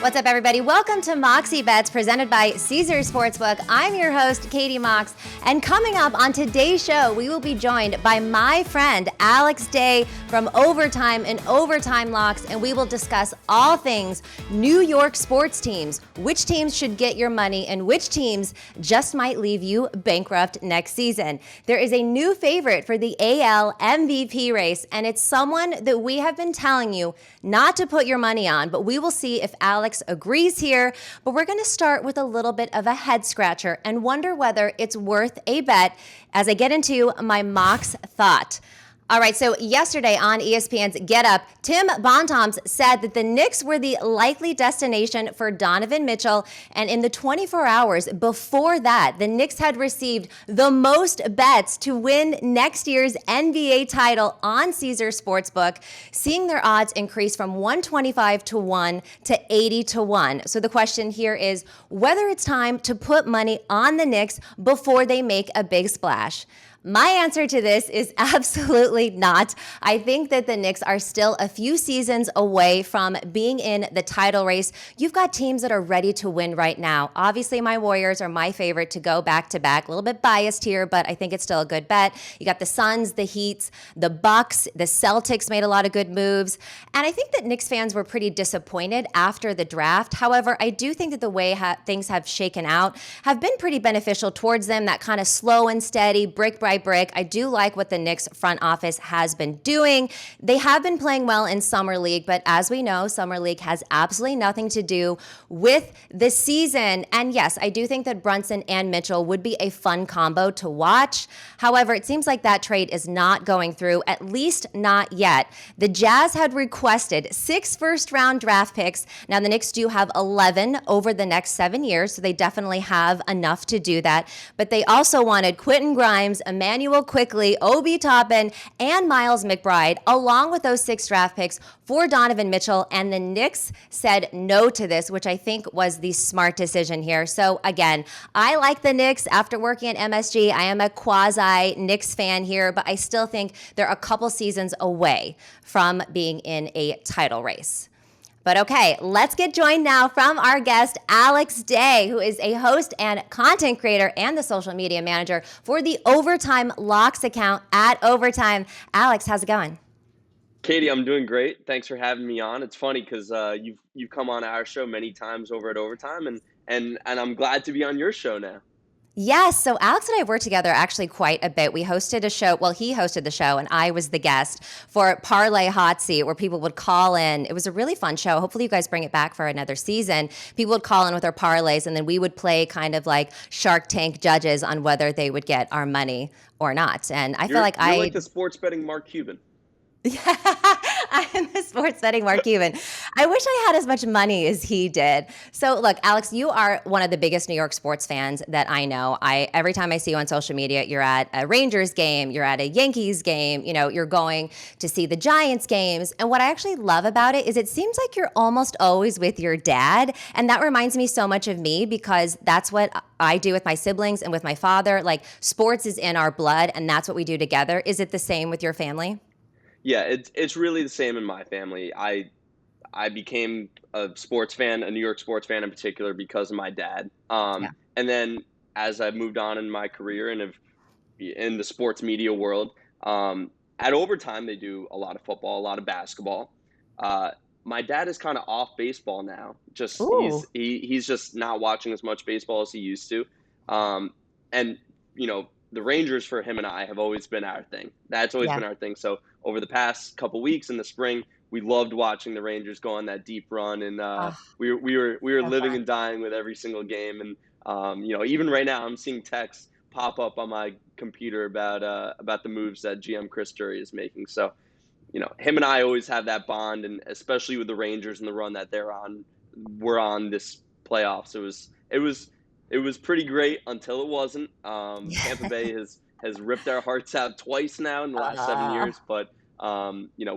What's up, everybody? Welcome to Moxie Bets, presented by Caesars Sportsbook. I'm your host, Katie Mox, and coming up on today's show, we will be joined by my friend, Alex Day from Overtime and Overtime Locks, and we will discuss all things New York sports teams, which teams should get your money and which teams just might leave you bankrupt next season. There is a new favorite for the AL MVP race, and it's someone that we have been telling you not to put your money on, but we will see if Alex agrees here. But we're going to start with a little bit of a head scratcher and wonder whether it's worth a bet as I get into my Mox thought. All right, so yesterday on ESPN's Get Up, Tim Bontemps said that the Knicks were the likely destination for Donovan Mitchell, and in the 24 hours before that, the Knicks had received the most bets to win next year's NBA title on Caesars Sportsbook, seeing their odds increase from 125 to 1 to 80 to 1. So the question here is whether it's time to put money on the Knicks before they make a big splash. My answer to this is absolutely not. I think that the Knicks are still a few seasons away from being in the title race. You've got teams that are ready to win right now. Obviously, my Warriors are my favorite to go back-to-back. A little bit biased here, but I think it's still a good bet. You got the Suns, the Heats, the Bucks, the Celtics made a lot of good moves. And I think that Knicks fans were pretty disappointed after the draft. However, I do think that the way things have shaken out have been pretty beneficial towards them, that kind of slow and steady, brick by brick. I do like what the Knicks front office has been doing. They have been playing well in Summer League, but as we know, Summer League has absolutely nothing to do with the season. And yes, I do think that Brunson and Mitchell would be a fun combo to watch. However, it seems like that trade is not going through, at least not yet. The Jazz had requested 6 first-round draft picks. Now, the Knicks do have 11 over the next 7 years, so they definitely have enough to do that. But they also wanted Quentin Grimes, Emmanuel Quickly, Obi Toppin, and Miles McBride, along with those 6 draft picks for Donovan Mitchell. And the Knicks said no to this, which I think was the smart decision here. So again, I like the Knicks. After working at MSG, I am a quasi Knicks fan here, but I still think they're a couple seasons away from being in a title race. But okay, let's get joined now from our guest, Alex Day, who is a host and content creator and the social media manager for the Overtime Locks account at Overtime. Alex, how's it going? Katie, I'm doing great. Thanks for having me on. It's funny because you've come on our show many times over at Overtime, and I'm glad to be on your show now. Yes. So Alex and I worked together actually quite a bit. We hosted a show. Well, he hosted the show and I was the guest for Parlay Hot Seat, where people would call in. It was a really fun show. Hopefully you guys bring it back for another season. People would call in with their parlays and then we would play kind of like Shark Tank judges on whether they would get our money or not. And I feel like you're like the sports betting Mark Cuban. Yeah, I am the sports betting Mark Cuban. I wish I had as much money as he did. So look, Alex, you are one of the biggest New York sports fans that I know. Every time I see you on social media, you're at a Rangers game, you're at a Yankees game, you're going to see the Giants games. And what I actually love about it is it seems like you're almost always with your dad. And that reminds me so much of me because that's what I do with my siblings and with my father. Like sports is in our blood and that's what we do together. Is it the same with your family? Yeah, it's really the same in my family. I became a sports fan, a New York sports fan in particular, because of my dad. Yeah. And then as I've moved on in my career and in the sports media world, at Overtime they do a lot of football, a lot of basketball. My dad is kind of off baseball now. Just Ooh. he's just not watching as much baseball as he used to. And the Rangers for him and I have always been our thing. That's always been our thing. So over the past couple weeks in the spring, we loved watching the Rangers go on that deep run, and we were So living fun. and dying with every single game. And even right now, I'm seeing texts pop up on my computer about the moves that GM Chris Drury is making. So him and I always have that bond, and especially with the Rangers and the run that we're on this playoffs. It was pretty great until it wasn't. Tampa Bay has ripped our hearts out twice now in the last 7 years, but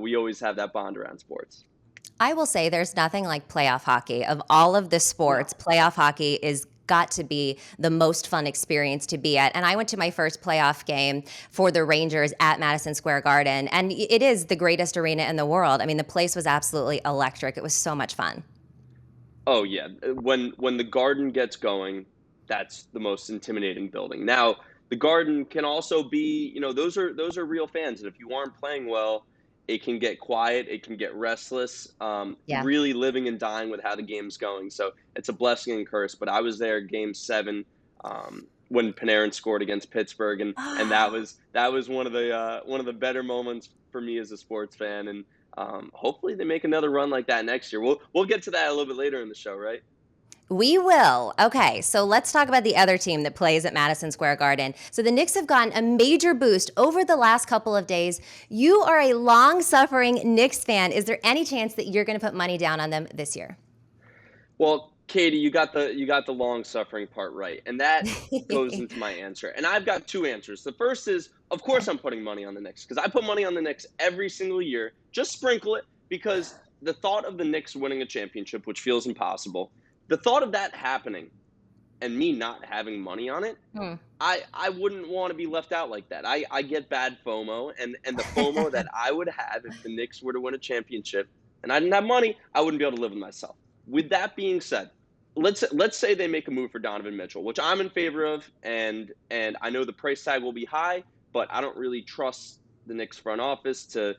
we always have that bond around sports. I will say there's nothing like playoff hockey. Of all of the sports, playoff hockey is got to be the most fun experience to be at. And I went to my first playoff game for the Rangers at Madison Square Garden, and it is the greatest arena in the world. I mean, the place was absolutely electric. It was so much fun. Oh yeah, when the Garden gets going, that's the most intimidating building. Now, the Garden can also be, those are real fans, and if you aren't playing well, it can get quiet, it can get restless, Yeah. really living and dying with how the game's going. So it's a blessing and curse. But I was there Game 7 when Panarin scored against Pittsburgh, and that was one of the better moments for me as a sports fan, and hopefully they make another run like that next year. We'll get to that a little bit later in the show, right? We will. Okay, so let's talk about the other team that plays at Madison Square Garden. So the Knicks have gotten a major boost over the last couple of days. You are a long-suffering Knicks fan. Is there any chance that you're going to put money down on them this year? Well, Katie, you got the long suffering part right, and that goes into my answer. And I've got two answers. The first is, of course, I'm putting money on the Knicks because I put money on the Knicks every single year. Just sprinkle it because the thought of the Knicks winning a championship, which feels impossible, the thought of that happening and me not having money on it, Hmm. I wouldn't want to be left out like that. I get bad FOMO, and the FOMO that I would have if the Knicks were to win a championship and I didn't have money, I wouldn't be able to live with myself. With that being said, let's say they make a move for Donovan Mitchell, which I'm in favor of, and I know the price tag will be high, but I don't really trust the Knicks front office to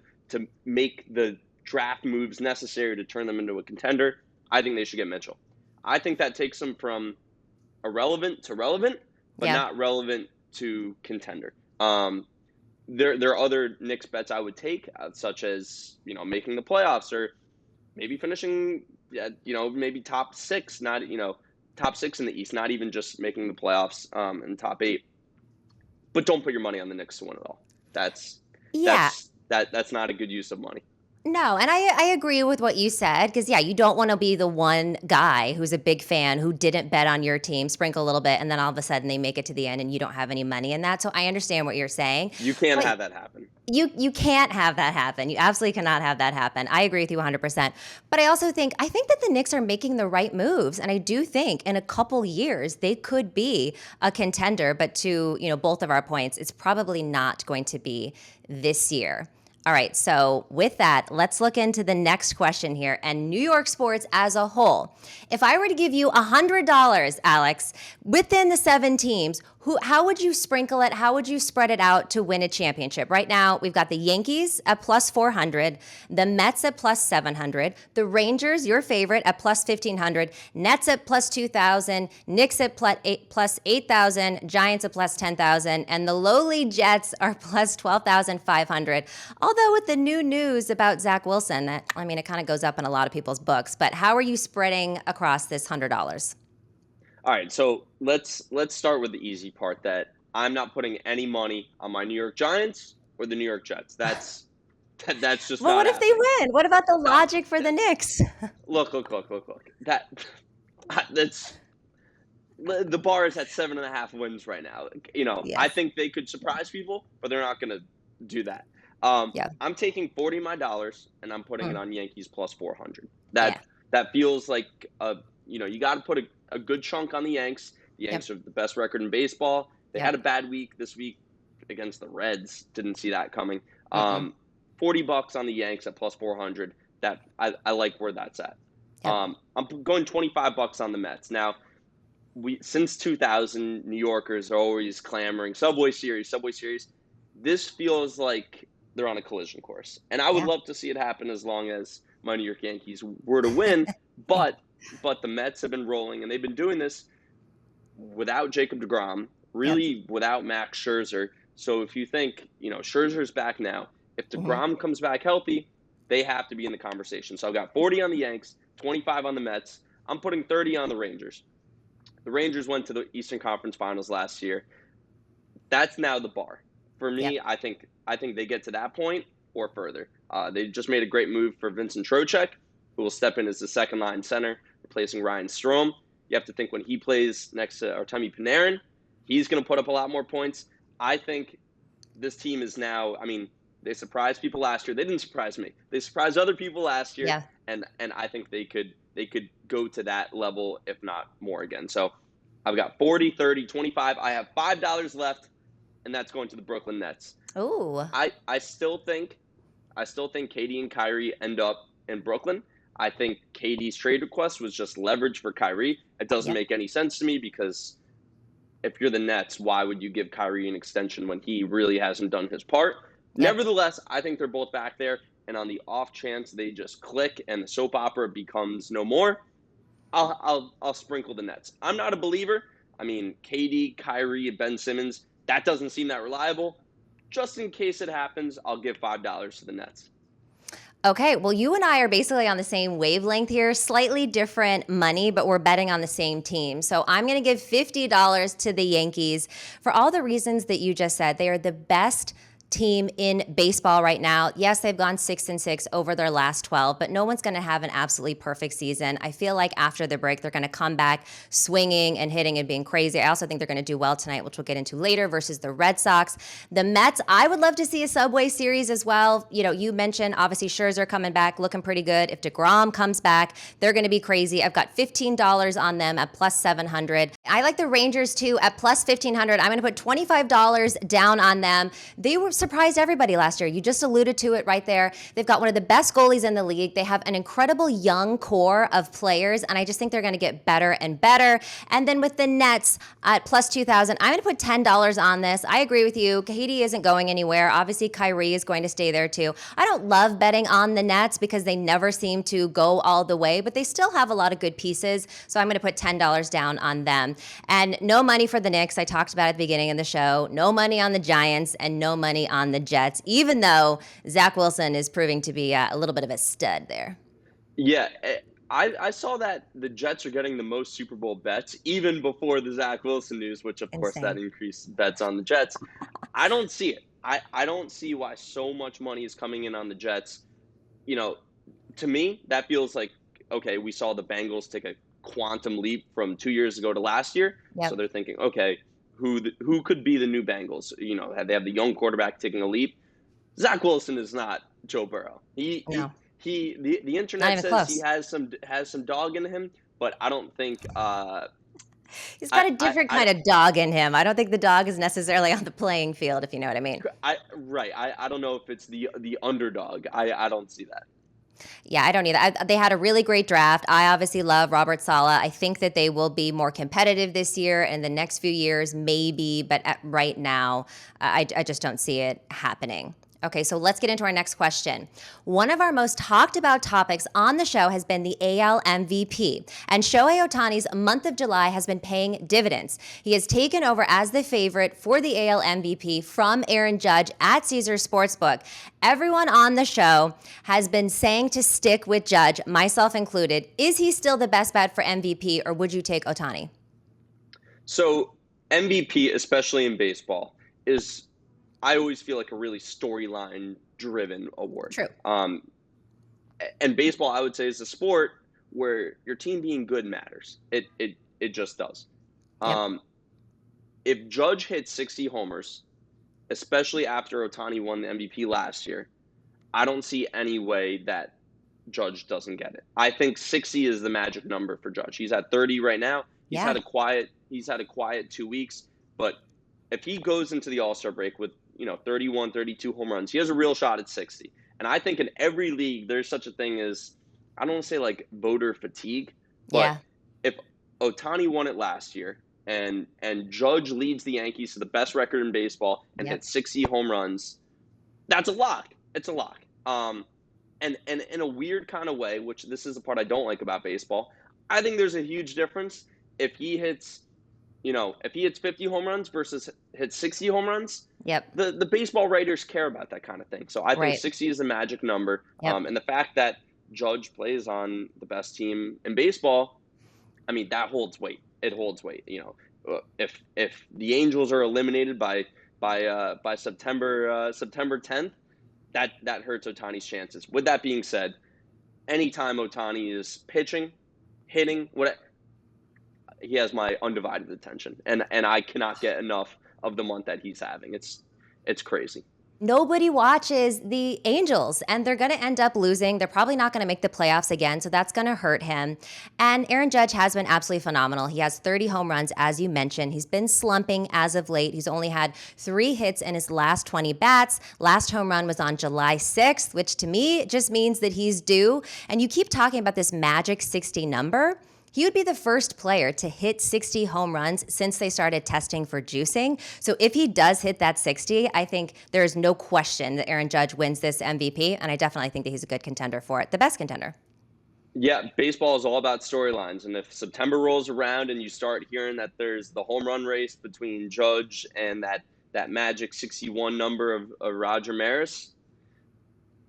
make the draft moves necessary to turn them into a contender. I think they should get Mitchell. I think that takes them from irrelevant to relevant, but Yeah. not relevant to contender. There are other Knicks bets I would take, such as making the playoffs or maybe finishing, maybe top six, not top six in the East, not even just making the playoffs in top eight. But don't put your money on the Knicks to win it all. That's Yeah. that's not a good use of money. No, and I agree with what you said because, yeah, you don't want to be the one guy who's a big fan who didn't bet on your team, sprinkle a little bit, and then all of a sudden they make it to the end and you don't have any money in that. So I understand what you're saying. You can't But have that happen. you can't have that happen. You absolutely cannot have that happen. I agree with you 100%. But I think that the Knicks are making the right moves, and I do think in a couple years they could be a contender. But to both of our points, it's probably not going to be this year. All right, so with that, let's look into the next question here and New York sports as a whole. If I were to give you $100, Alex, within the 7 teams, how would you sprinkle it? How would you spread it out to win a championship? Right now, we've got the Yankees at plus 400, the Mets at plus 700, the Rangers, your favorite, at plus 1,500, Nets at plus 2,000, Knicks at plus 8,000, Giants at plus 10,000, and the lowly Jets are plus 12,500. Although with the new news about Zach Wilson, it kind of goes up in a lot of people's books. But how are you spreading across this $100? All right, so let's start with the easy part. That I'm not putting any money on my New York Giants or the New York Jets. That's just Well, not what if they happening. win? What about the No, logic for the Knicks? look. That's the bar is at 7.5 wins right now. I Yes. think they could surprise people, but they're not going to do that. Yeah. I'm taking 40 of my dollars and I'm putting it Mm. on Yankees plus 400. Yeah. That feels like you got to put a good chunk on the Yanks. The Yep. Yanks are the best record in baseball. They had Yep. a bad week this week against the Reds. Didn't see that coming. Mm-mm. 40 bucks on the Yanks at plus 400. That I like where that's at. Yep. I'm going 25 bucks on the Mets. Now, since 2000, New Yorkers are always clamoring Subway Series, Subway Series. This feels like they're on a collision course, and I would Yeah. love to see it happen as long as my New York Yankees were to win. But the Mets have been rolling, and they've been doing this without Jacob DeGrom, Yep. really without Max Scherzer. So if you think Scherzer's back now, if Hmm. DeGrom comes back healthy, they have to be in the conversation. So I've got 40 on the Yanks, 25 on the Mets. I'm putting 30 on the Rangers. The Rangers went to the Eastern Conference Finals last year. That's now the bar for Yep. me. I think they get to that point or further. They just made a great move for Vincent Trocheck, who will step in as the second line center, replacing Ryan Strome. You have to think when he plays next to Artemi Panarin, he's going to put up a lot more points. I think this team is now. They surprised people last year. They didn't surprise me. They surprised other people last year, Yeah. and I think they could go to that level, if not more again. So I've got 40, 30, 25. I have $5 left, and that's going to the Brooklyn Nets. Ooh. I still think Katie and Kyrie end up in Brooklyn. I think KD's trade request was just leverage for Kyrie. It doesn't Yep. make any sense to me because if you're the Nets, why would you give Kyrie an extension when he really hasn't done his part? Yep. Nevertheless, I think they're both back there. And on the off chance they just click and the soap opera becomes no more, I'll sprinkle the Nets. I'm not a believer. I mean, KD, Kyrie, Ben Simmons, that doesn't seem that reliable. Just in case it happens, I'll give $5 to the Nets. Okay, well, you and I are basically on the same wavelength here, slightly different money, but we're betting on the same team. So I'm going to give $50 to the Yankees for all the reasons that you just said. They are the best team in baseball right now. Yes, they've gone 6-6 over their last 12, but no one's going to have an absolutely perfect season. I feel like after the break, they're going to come back swinging and hitting and being crazy. I also think they're going to do well tonight, which we'll get into later, versus the Red Sox. The Mets, I would love to see a Subway Series as well. You know, you mentioned obviously Scherzer coming back, looking pretty good. If DeGrom comes back, they're going to be crazy. I've got $15 on them at plus 700. I like the Rangers too at plus 1,500. I'm going to put $25 down on them. They surprised everybody last year. You just alluded to it right there. They've got one of the best goalies in the league. They have an incredible young core of players, and I just think they're going to get better and better. And then with the Nets at plus 2,000, I'm going to put $10 on this. I agree with you. KD isn't going anywhere. Obviously, Kyrie is going to stay there too. I don't love betting on the Nets because they never seem to go all the way, but they still have a lot of good pieces. So I'm going to put $10 down on them. And no money for the Knicks. I talked about at the beginning of the show. No money on the Giants and no money on the Jets, even though Zach Wilson is proving to be a little bit of a stud there. Yeah, I saw that the Jets are getting the most Super Bowl bets even before the Zach Wilson news, which of course that increased bets on the Jets. I don't see it. I don't see why so much money is coming in on the Jets. You know, to me, that feels like, okay, we saw the Bengals take a quantum leap from 2 years ago to last year. Yep. So they're thinking, okay, who could be the new Bengals? You know, they have the young quarterback taking a leap. Zach Wilson is not Joe Burrow. The internet says close. he has some dog in him, but I don't think he's got a different kind of dog in him. I don't think the dog is necessarily on the playing field, if you know what I mean. I don't know if it's the underdog. I don't see that. Yeah, I don't either. They had a really great draft. I obviously love Robert Saleh. I think that they will be more competitive this year and the next few years, maybe, but right now, I just don't see it happening. Okay, so let's get into our next question. One of our most talked about topics on the show has been the AL MVP, and Shohei Ohtani's month of July has been paying dividends. He has taken over as the favorite for the AL MVP from Aaron Judge at Caesars Sportsbook. Everyone on the show has been saying to stick with Judge, myself included. Is he still the best bet for MVP, or would you take Ohtani? So MVP, especially in baseball, is, I always feel like, a really storyline-driven award. True. And baseball, I would say, is a sport where your team being good matters. It just does. Yep. If Judge hits 60 homers, especially after Ohtani won the MVP last year, I don't see any way that Judge doesn't get it. I think 60 is the magic number for Judge. He's at 30 right now. He's had a quiet 2 weeks, but if he goes into the All-Star break with 31, 32 home runs, he has a real shot at 60. And I think in every league, there's such a thing as, I don't want to say like voter fatigue, but if Ohtani won it last year and Judge leads the Yankees to the best record in baseball and hits 60 home runs, that's a lock. It's a lock. And in a weird kind of way, which this is the part I don't like about baseball, I think there's a huge difference if he hits 50 home runs versus hits 60 home runs. Yep. The baseball writers care about that kind of thing. So I think 60 is the magic number. Yep. And the fact that Judge plays on the best team in baseball, I mean, that holds weight. It holds weight. If the Angels are eliminated by September 10th, that hurts Ohtani's chances. With that being said, anytime Ohtani is pitching, hitting, he has my undivided attention, and I cannot get enough of the month that he's having. It's crazy. nobody watches the Angels, and they're going to end up losing. They're probably not going to make the playoffs again, so that's going to hurt him. And Aaron Judge has been absolutely phenomenal. He has 30 home runs, as you mentioned. He's been slumping as of late. He's only had 3 hits in his last 20 bats. Last home run was on July 6th, which to me just means that he's due. And you keep talking about this magic 60 number. He would be the first player to hit 60 home runs since they started testing for juicing. So if he does hit that 60, I think there's no question that Aaron Judge wins this MVP, and I definitely think that he's a good contender for it, the best contender. Yeah, baseball is all about storylines, and if September rolls around and you start hearing that there's the home run race between Judge and that magic 61 number of Roger Maris,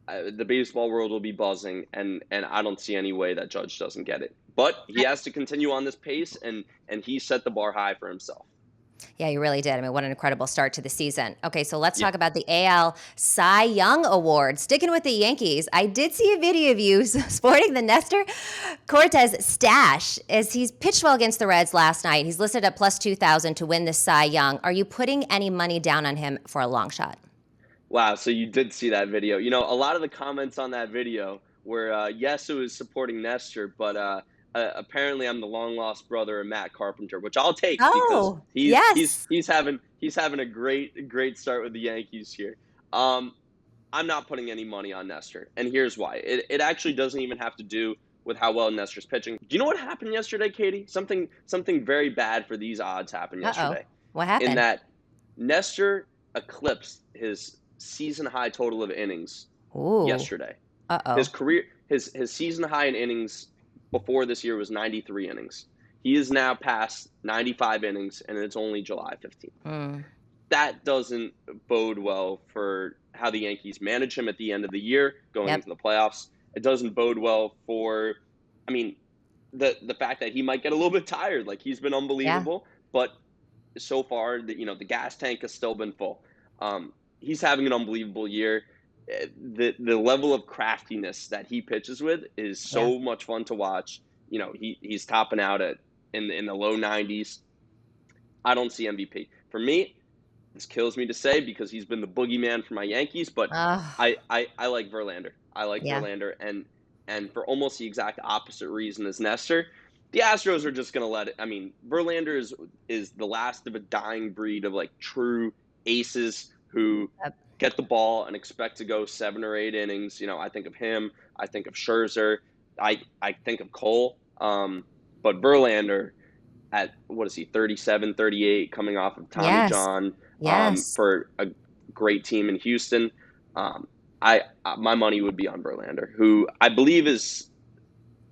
the baseball world will be buzzing, and I don't see any way that Judge doesn't get it. But he has to continue on this pace, and he set the bar high for himself. Yeah, you really did. I mean, what an incredible start to the season. Okay, so let's talk about the AL Cy Young Award. Sticking with the Yankees, I did see a video of you sporting the Nestor Cortes stash as he's pitched well against the Reds last night. He's listed at plus 2,000 to win the Cy Young. Are you putting any money down on him for a long shot? Wow, so you did see that video. You know, a lot of the comments on that video were, yes, it was supporting Nestor, but apparently I'm the long lost brother of Matt Carpenter, which I'll take because he's having a great start with the Yankees here. I'm not putting any money on Nestor, and here's why. It actually doesn't even have to do with how well Nestor's pitching. Do you know what happened yesterday, Katie? Something very bad for these odds happened yesterday. What happened? In that Nestor eclipsed his season high total of innings yesterday. His season high in innings before this year was 93 innings. He is now past 95 innings, and it's only July 15th. That doesn't bode well for how the Yankees manage him at the end of the year going into the playoffs. It doesn't bode well for, I mean, the fact that he might get a little bit tired. Like, he's been unbelievable, but so far, the gas tank has still been full. He's having an unbelievable year. The level of craftiness that he pitches with is so much fun to watch. You know, he's topping out in the low 90s. I don't see MVP. For me, this kills me to say because he's been the boogeyman for my Yankees, but I like Verlander. I like Verlander, and for almost the exact opposite reason as Nestor. The Astros are just going to let it. I mean, Verlander is the last of a dying breed of like true aces who get the ball and expect to go 7 or 8 innings. You know, I think of him. I think of Scherzer. I think of Cole. But Verlander at, 37, 38, coming off of Tommy John for a great team in Houston. My money would be on Verlander, who I believe is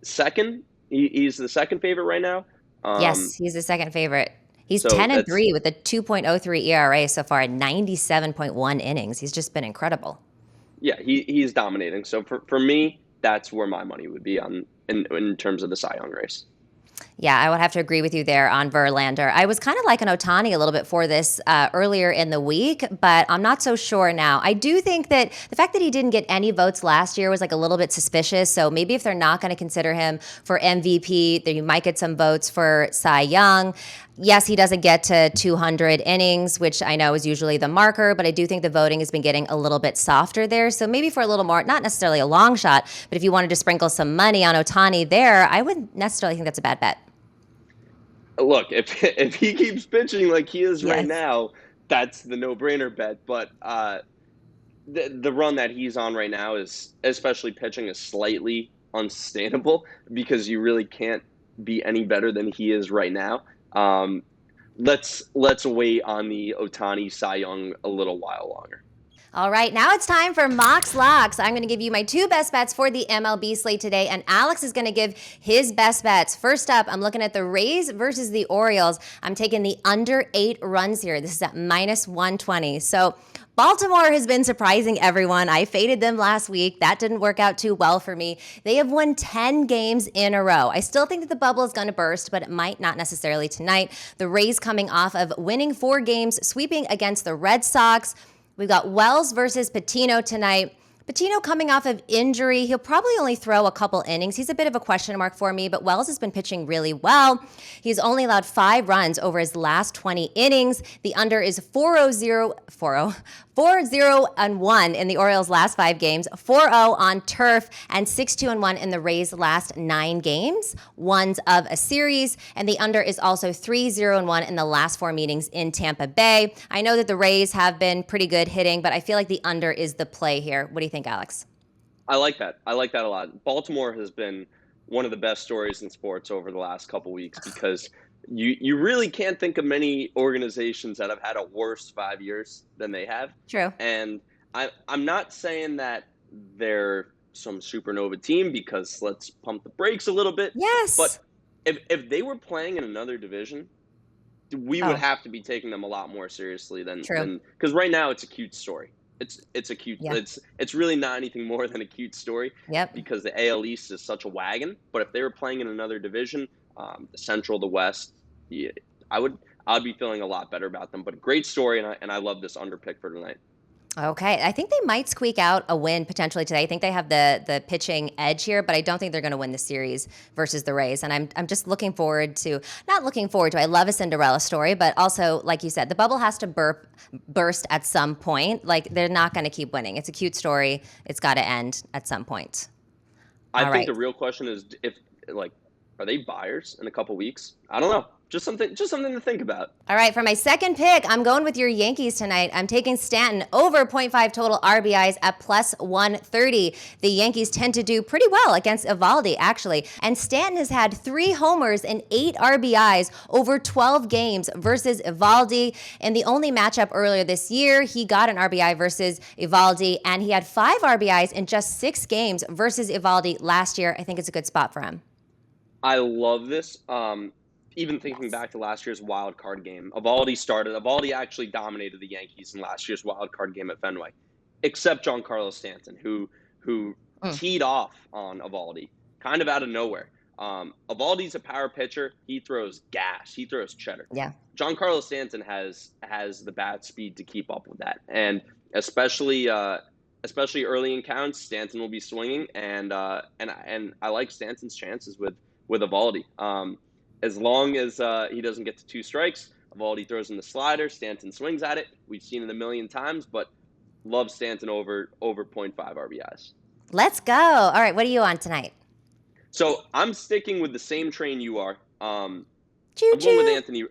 second. He's the second favorite right now. Yes, he's the second favorite. He's 10-3 with a 2.03 ERA so far at 97.1 innings. He's just been incredible. Yeah, he's dominating. So for me, that's where my money would be on in terms of the Cy Young race. Yeah, I would have to agree with you there on Verlander. I was kind of like an Ohtani a little bit for this earlier in the week, but I'm not so sure now. I do think that the fact that he didn't get any votes last year was like a little bit suspicious. So maybe if they're not going to consider him for MVP, then you might get some votes for Cy Young. Yes, he doesn't get to 200 innings, which I know is usually the marker, but I do think the voting has been getting a little bit softer there. So maybe for a little more, not necessarily a long shot, but if you wanted to sprinkle some money on Ohtani there, I wouldn't necessarily think that's a bad bet. Look, if he keeps pitching like he is right now, that's the no-brainer bet. But the run that he's on right now is, especially pitching, is slightly unsustainable because you really can't be any better than he is right now. Let's wait on the Ohtani Cy Young a little while longer. All right, now it's time for Mox Locks. I'm going to give you my 2 best bets for the MLB slate today, and Alex is going to give his best bets. First up, I'm looking at the Rays versus the Orioles. I'm taking the under 8 runs here. This is at minus 120. So Baltimore has been surprising everyone. I faded them last week. That didn't work out too well for me. They have won 10 games in a row. I still think that the bubble is going to burst, but it might not necessarily tonight. The Rays coming off of winning 4 games, sweeping against the Red Sox. We've got Wells versus Patino tonight. Patino coming off of injury. He'll probably only throw a couple innings. He's a bit of a question mark for me, but Wells has been pitching really well. He's only allowed 5 runs over his last 20 innings. The under is 4.00 4-0-1 in the Orioles' last 5 games, 4-0 on turf, and 6-2-1 in the Rays' last 9 games, ones of a series. And the under is also 3-0-1 in the last 4 meetings in Tampa Bay. I know that the Rays have been pretty good hitting, but I feel like the under is the play here. What do you think, Alex? I like that. I like that a lot. Baltimore has been one of the best stories in sports over the last couple weeks because you really can't think of many organizations that have had a worse 5 years than they have. True. And I'm not saying that they're some supernova team because let's pump the brakes a little bit. Yes. But if they were playing in another division, we would have to be taking them a lot more seriously than because right now it's a cute story. It's a cute. Yeah. It's really not anything more than a cute story. Yep. Because the AL East is such a wagon. But if they were playing in another division, the Central, the West, yeah, I'd be feeling a lot better about them. But great story, and I love this under pick for tonight. Okay, I think they might squeak out a win potentially today. I think they have the pitching edge here, but I don't think they're going to win the series versus the Rays. And I'm just looking forward to, not looking forward to, I love a Cinderella story, but also, like you said, the bubble has to burst at some point. Like, they're not going to keep winning. It's a cute story. It's got to end at some point. I think the real question is are they buyers in a couple weeks? I don't know. Just something to think about. All right, for my second pick, I'm going with your Yankees tonight. I'm taking Stanton over 0.5 total RBIs at plus 130. The Yankees tend to do pretty well against Eovaldi, actually. And Stanton has had 3 homers and 8 RBIs over 12 games versus Eovaldi. In the only matchup earlier this year, he got an RBI versus Eovaldi, and he had 5 RBIs in just 6 games versus Eovaldi last year. I think it's a good spot for him. I love this. Even thinking back to last year's wild card game, Eovaldi actually dominated the Yankees in last year's wild card game at Fenway, except Giancarlo Stanton, who teed off on Eovaldi, kind of out of nowhere. Eovaldi's a power pitcher. He throws gas. He throws cheddar. Yeah. Giancarlo Stanton has the bat speed to keep up with that, and especially early in counts, Stanton will be swinging, and I like Stanton's chances with Eovaldi. As long as he doesn't get to 2 strikes, Eovaldi throws in the slider, Stanton swings at it. We've seen it a million times, but love Stanton over 0.5 RBIs. Let's go. All right, what are you on tonight? So I'm sticking with the same train you are. I'm Choo-choo. going with Anthony.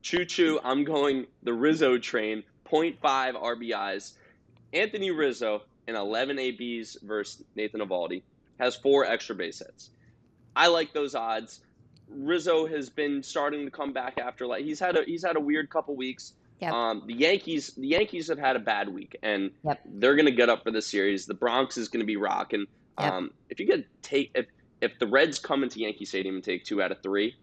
Choo-choo. I'm going the Rizzo train, 0.5 RBIs. Anthony Rizzo in 11 ABs versus Nathan Eovaldi has 4 extra base hits. I like those odds. Rizzo has been starting to come back after he's had a weird couple weeks. Yep. The Yankees have had a bad week, and they're going to get up for this series. The Bronx is going to be rocking. Yep. If the Reds come into Yankee Stadium and take 2 out of 3,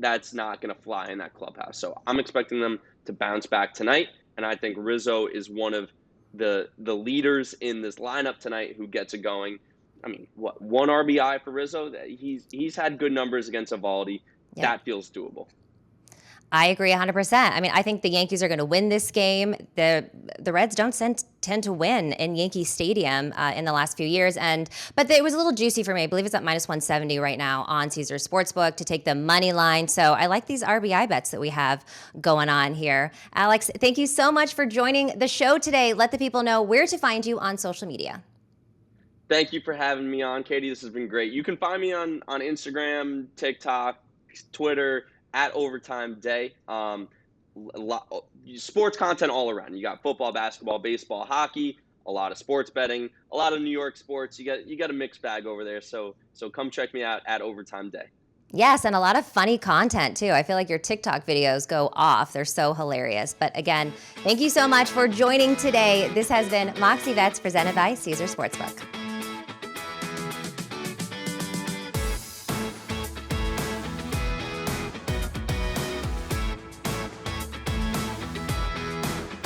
that's not going to fly in that clubhouse. So I'm expecting them to bounce back tonight, and I think Rizzo is one of the leaders in this lineup tonight who gets it going. I mean, 1 RBI for Rizzo? He's had good numbers against Eovaldi. Yep. That feels doable. I agree 100%. I mean, I think the Yankees are going to win this game. The Reds don't tend to win in Yankee Stadium in the last few years, but it was a little juicy for me. I believe it's at minus 170 right now on Caesars Sportsbook to take the money line. So I like these RBI bets that we have going on here. Alex, thank you so much for joining the show today. Let the people know where to find you on social media. Thank you for having me on, Katie. This has been great. You can find me on Instagram, TikTok, Twitter, at Overtime Day. Sports content all around. You got football, basketball, baseball, hockey, a lot of sports betting, a lot of New York sports. You got a mixed bag over there. So come check me out at Overtime Day. Yes, and a lot of funny content, too. I feel like your TikTok videos go off. They're so hilarious. But again, thank you so much for joining today. This has been Moxie Bets presented by Caesars Sportsbook.